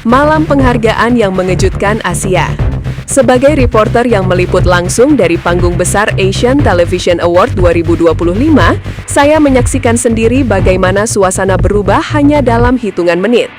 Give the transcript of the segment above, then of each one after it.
Malam penghargaan yang mengejutkan Asia. Sebagai reporter yang meliput langsung dari panggung besar Asian Television Award 2025, saya menyaksikan sendiri bagaimana suasana berubah hanya dalam hitungan menit.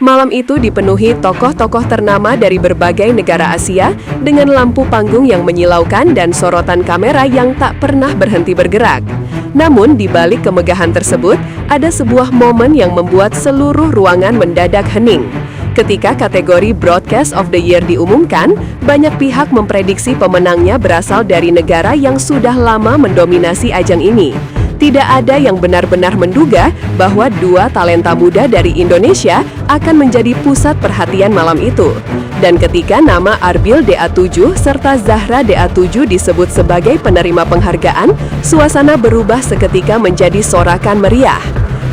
Malam itu dipenuhi tokoh-tokoh ternama dari berbagai negara Asia dengan lampu panggung yang menyilaukan dan sorotan kamera yang tak pernah berhenti bergerak. Namun, di balik kemegahan tersebut, ada sebuah momen yang membuat seluruh ruangan mendadak hening. Ketika kategori Broadcast of the Year diumumkan, banyak pihak memprediksi pemenangnya berasal dari negara yang sudah lama mendominasi ajang ini. Tidak ada yang benar-benar menduga bahwa dua talenta muda dari Indonesia akan menjadi pusat perhatian malam itu. Dan ketika nama Arbil DA7 serta Zahra DA7 disebut sebagai penerima penghargaan, suasana berubah seketika menjadi sorakan meriah.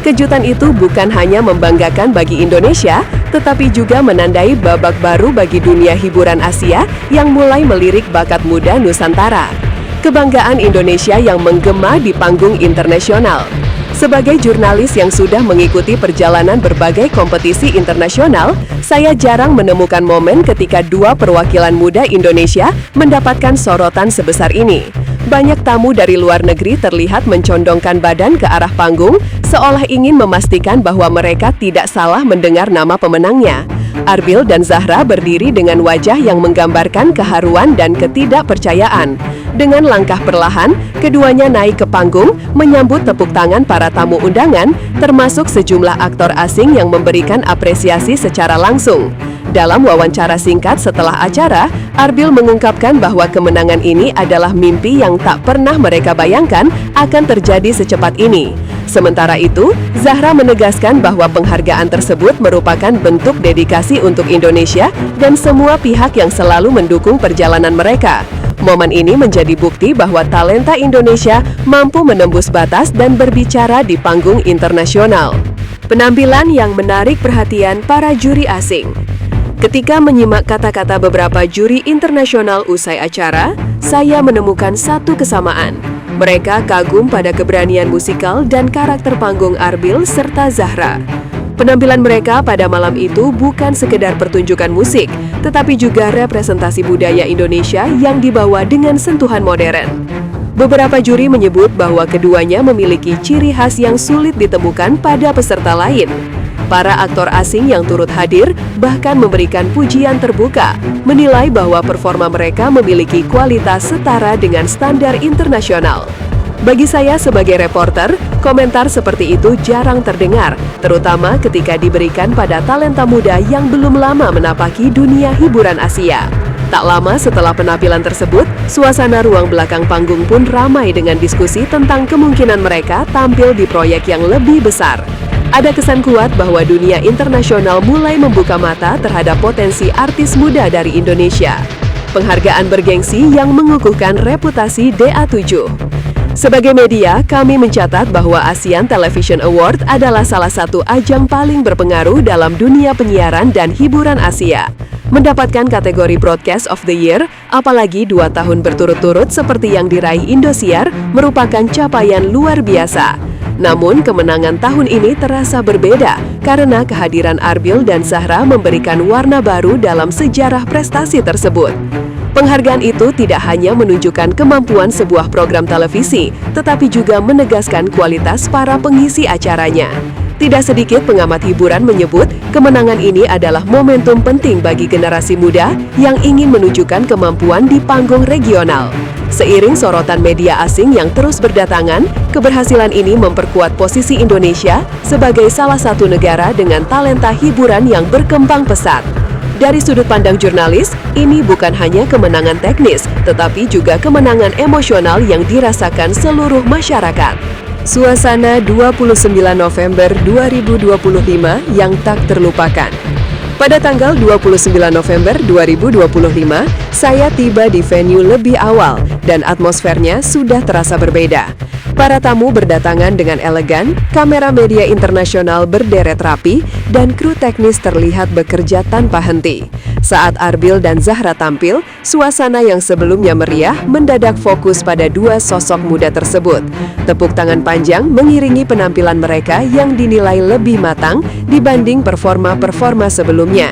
Kejutan itu bukan hanya membanggakan bagi Indonesia, tetapi juga menandai babak baru bagi dunia hiburan Asia yang mulai melirik bakat muda Nusantara. Kebanggaan Indonesia yang menggema di panggung internasional. Sebagai jurnalis yang sudah mengikuti perjalanan berbagai kompetisi internasional, saya jarang menemukan momen ketika dua perwakilan muda Indonesia mendapatkan sorotan sebesar ini. Banyak tamu dari luar negeri terlihat mencondongkan badan ke arah panggung, seolah ingin memastikan bahwa mereka tidak salah mendengar nama pemenangnya. Arbil dan Zahra berdiri dengan wajah yang menggambarkan keharuan dan ketidakpercayaan. Dengan langkah perlahan, keduanya naik ke panggung, menyambut tepuk tangan para tamu undangan, termasuk sejumlah aktor asing yang memberikan apresiasi secara langsung. Dalam wawancara singkat setelah acara, Arbil mengungkapkan bahwa kemenangan ini adalah mimpi yang tak pernah mereka bayangkan akan terjadi secepat ini. Sementara itu, Zahra menegaskan bahwa penghargaan tersebut merupakan bentuk dedikasi untuk Indonesia dan semua pihak yang selalu mendukung perjalanan mereka. Momen ini menjadi bukti bahwa talenta Indonesia mampu menembus batas dan berbicara di panggung internasional. Penampilan yang menarik perhatian para juri asing. Ketika menyimak kata-kata beberapa juri internasional usai acara, saya menemukan satu kesamaan. Mereka kagum pada keberanian musikal dan karakter panggung Arbil serta Zahra. Penampilan mereka pada malam itu bukan sekedar pertunjukan musik, tetapi juga representasi budaya Indonesia yang dibawa dengan sentuhan modern. Beberapa juri menyebut bahwa keduanya memiliki ciri khas yang sulit ditemukan pada peserta lain. Para aktor asing yang turut hadir bahkan memberikan pujian terbuka, menilai bahwa performa mereka memiliki kualitas setara dengan standar internasional. Bagi saya sebagai reporter, komentar seperti itu jarang terdengar, terutama ketika diberikan pada talenta muda yang belum lama menapaki dunia hiburan Asia. Tak lama setelah penampilan tersebut, suasana ruang belakang panggung pun ramai dengan diskusi tentang kemungkinan mereka tampil di proyek yang lebih besar. Ada kesan kuat bahwa dunia internasional mulai membuka mata terhadap potensi artis muda dari Indonesia. Penghargaan bergengsi yang mengukuhkan reputasi DA7. Sebagai media, kami mencatat bahwa ASEAN Television Award adalah salah satu ajang paling berpengaruh dalam dunia penyiaran dan hiburan Asia. Mendapatkan kategori Broadcast of the Year, apalagi 2 tahun berturut-turut seperti yang diraih Indosiar, merupakan capaian luar biasa. Namun, kemenangan tahun ini terasa berbeda karena kehadiran Arbil dan Zahra memberikan warna baru dalam sejarah prestasi tersebut. Penghargaan itu tidak hanya menunjukkan kemampuan sebuah program televisi, tetapi juga menegaskan kualitas para pengisi acaranya. Tidak sedikit pengamat hiburan menyebut kemenangan ini adalah momentum penting bagi generasi muda yang ingin menunjukkan kemampuan di panggung regional. Seiring sorotan media asing yang terus berdatangan, keberhasilan ini memperkuat posisi Indonesia sebagai salah satu negara dengan talenta hiburan yang berkembang pesat. Dari sudut pandang jurnalis, ini bukan hanya kemenangan teknis, tetapi juga kemenangan emosional yang dirasakan seluruh masyarakat. Suasana 29 November 2025 yang tak terlupakan. Pada tanggal 29 November 2025, saya tiba di venue lebih awal dan atmosfernya sudah terasa berbeda. Para tamu berdatangan dengan elegan, kamera media internasional berderet rapi, dan kru teknis terlihat bekerja tanpa henti. Saat Arbil dan Zahra tampil, suasana yang sebelumnya meriah mendadak fokus pada dua sosok muda tersebut. Tepuk tangan panjang mengiringi penampilan mereka yang dinilai lebih matang dibanding performa-performa sebelumnya.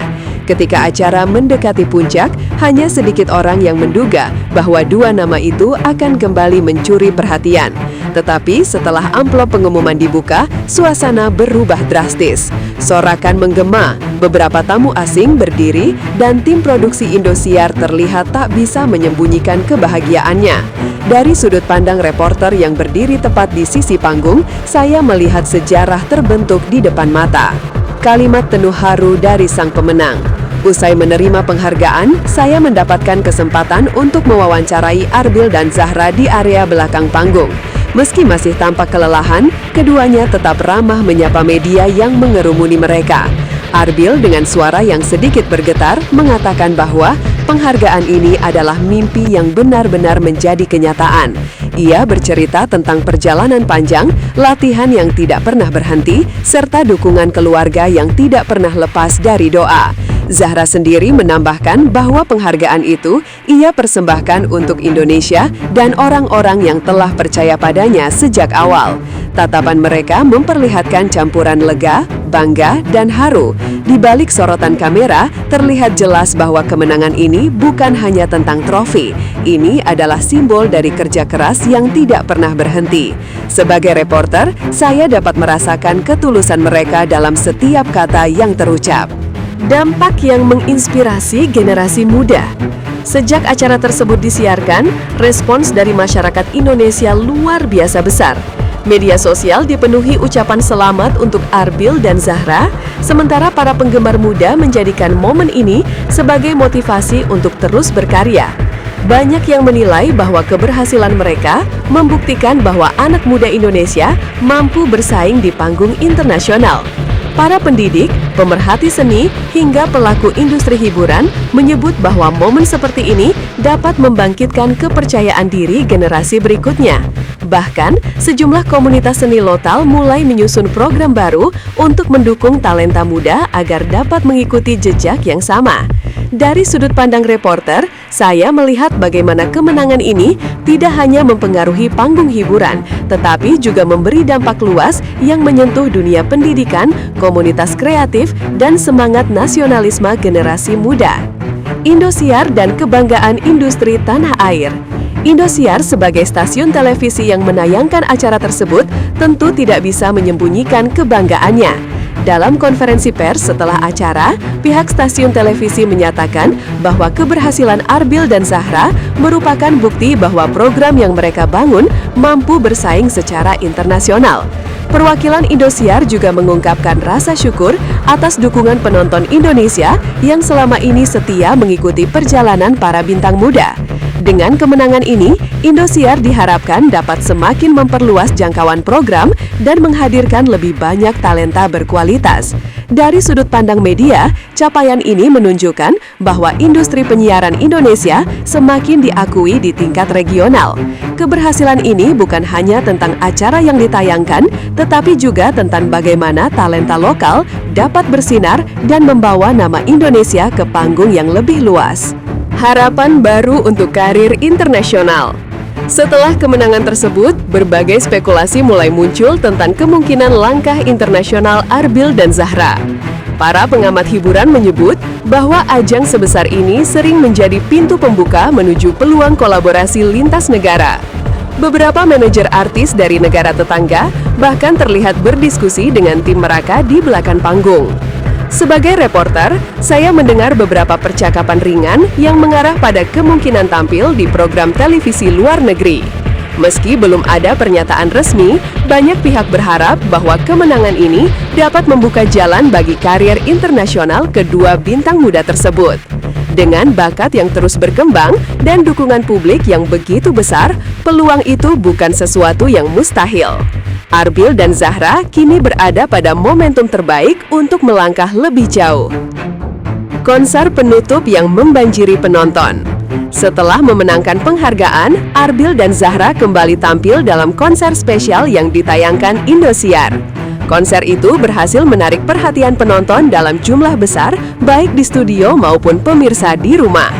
Ketika acara mendekati puncak, hanya sedikit orang yang menduga bahwa dua nama itu akan kembali mencuri perhatian. Tetapi setelah amplop pengumuman dibuka, suasana berubah drastis. Sorakan menggema, beberapa tamu asing berdiri, dan tim produksi Indosiar terlihat tak bisa menyembunyikan kebahagiaannya. Dari sudut pandang reporter yang berdiri tepat di sisi panggung, saya melihat sejarah terbentuk di depan mata. Kalimat penuh haru dari sang pemenang. Usai menerima penghargaan, saya mendapatkan kesempatan untuk mewawancarai Arbil dan Zahra di area belakang panggung. Meski masih tampak kelelahan, keduanya tetap ramah menyapa media yang mengerumuni mereka. Arbil dengan suara yang sedikit bergetar mengatakan bahwa penghargaan ini adalah mimpi yang benar-benar menjadi kenyataan. Ia bercerita tentang perjalanan panjang, latihan yang tidak pernah berhenti, serta dukungan keluarga yang tidak pernah lepas dari doa. Zahra sendiri menambahkan bahwa penghargaan itu ia persembahkan untuk Indonesia dan orang-orang yang telah percaya padanya sejak awal. Tatapan mereka memperlihatkan campuran lega, bangga, dan haru. Di balik sorotan kamera, terlihat jelas bahwa kemenangan ini bukan hanya tentang trofi. Ini adalah simbol dari kerja keras yang tidak pernah berhenti. Sebagai reporter, saya dapat merasakan ketulusan mereka dalam setiap kata yang terucap. Dampak yang menginspirasi generasi muda. Sejak acara tersebut disiarkan, respons dari masyarakat Indonesia luar biasa besar. Media sosial dipenuhi ucapan selamat untuk Arbil dan Zahra, sementara para penggemar muda menjadikan momen ini sebagai motivasi untuk terus berkarya. Banyak yang menilai bahwa keberhasilan mereka membuktikan bahwa anak muda Indonesia mampu bersaing di panggung internasional. Para pendidik, pemerhati seni, hingga pelaku industri hiburan menyebut bahwa momen seperti ini dapat membangkitkan kepercayaan diri generasi berikutnya. Bahkan, sejumlah komunitas seni lokal mulai menyusun program baru untuk mendukung talenta muda agar dapat mengikuti jejak yang sama. Dari sudut pandang reporter, saya melihat bagaimana kemenangan ini tidak hanya mempengaruhi panggung hiburan, tetapi juga memberi dampak luas yang menyentuh dunia pendidikan, komunitas kreatif, dan semangat nasionalisme generasi muda. Indosiar dan kebanggaan industri tanah air. Indosiar sebagai stasiun televisi yang menayangkan acara tersebut tentu tidak bisa menyembunyikan kebanggaannya. Dalam konferensi pers setelah acara, pihak stasiun televisi menyatakan bahwa keberhasilan Arbil dan Zahra merupakan bukti bahwa program yang mereka bangun mampu bersaing secara internasional. Perwakilan Indosiar juga mengungkapkan rasa syukur atas dukungan penonton Indonesia yang selama ini setia mengikuti perjalanan para bintang muda. Dengan kemenangan ini, Indosiar diharapkan dapat semakin memperluas jangkauan program dan menghadirkan lebih banyak talenta berkualitas. Dari sudut pandang media, capaian ini menunjukkan bahwa industri penyiaran Indonesia semakin diakui di tingkat regional. Keberhasilan ini bukan hanya tentang acara yang ditayangkan, tetapi juga tentang bagaimana talenta lokal dapat bersinar dan membawa nama Indonesia ke panggung yang lebih luas. Harapan baru untuk karir internasional. Setelah kemenangan tersebut, berbagai spekulasi mulai muncul tentang kemungkinan langkah internasional Arbil dan Zahra. Para pengamat hiburan menyebut bahwa ajang sebesar ini sering menjadi pintu pembuka menuju peluang kolaborasi lintas negara. Beberapa manajer artis dari negara tetangga bahkan terlihat berdiskusi dengan tim mereka di belakang panggung. Sebagai reporter, saya mendengar beberapa percakapan ringan yang mengarah pada kemungkinan tampil di program televisi luar negeri. Meski belum ada pernyataan resmi, banyak pihak berharap bahwa kemenangan ini dapat membuka jalan bagi karir internasional kedua bintang muda tersebut. Dengan bakat yang terus berkembang dan dukungan publik yang begitu besar, peluang itu bukan sesuatu yang mustahil. Arbil dan Zahra kini berada pada momentum terbaik untuk melangkah lebih jauh. Konser penutup yang membanjiri penonton. Setelah memenangkan penghargaan, Arbil dan Zahra kembali tampil dalam konser spesial yang ditayangkan Indosiar. Konser itu berhasil menarik perhatian penonton dalam jumlah besar, baik di studio maupun pemirsa di rumah.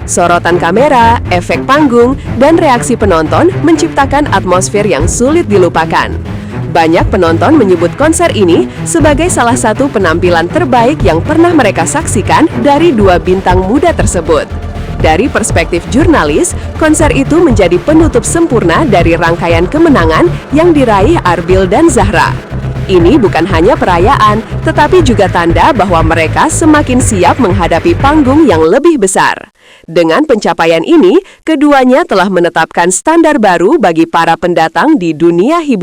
Sorotan kamera, efek panggung, dan reaksi penonton menciptakan atmosfer yang sulit dilupakan. Banyak penonton menyebut konser ini sebagai salah satu penampilan terbaik yang pernah mereka saksikan dari dua bintang muda tersebut. Dari perspektif jurnalis, konser itu menjadi penutup sempurna dari rangkaian kemenangan yang diraih Arbil dan Zahra. Ini bukan hanya perayaan, tetapi juga tanda bahwa mereka semakin siap menghadapi panggung yang lebih besar. Dengan pencapaian ini, keduanya telah menetapkan standar baru bagi para pendatang di dunia hiburan.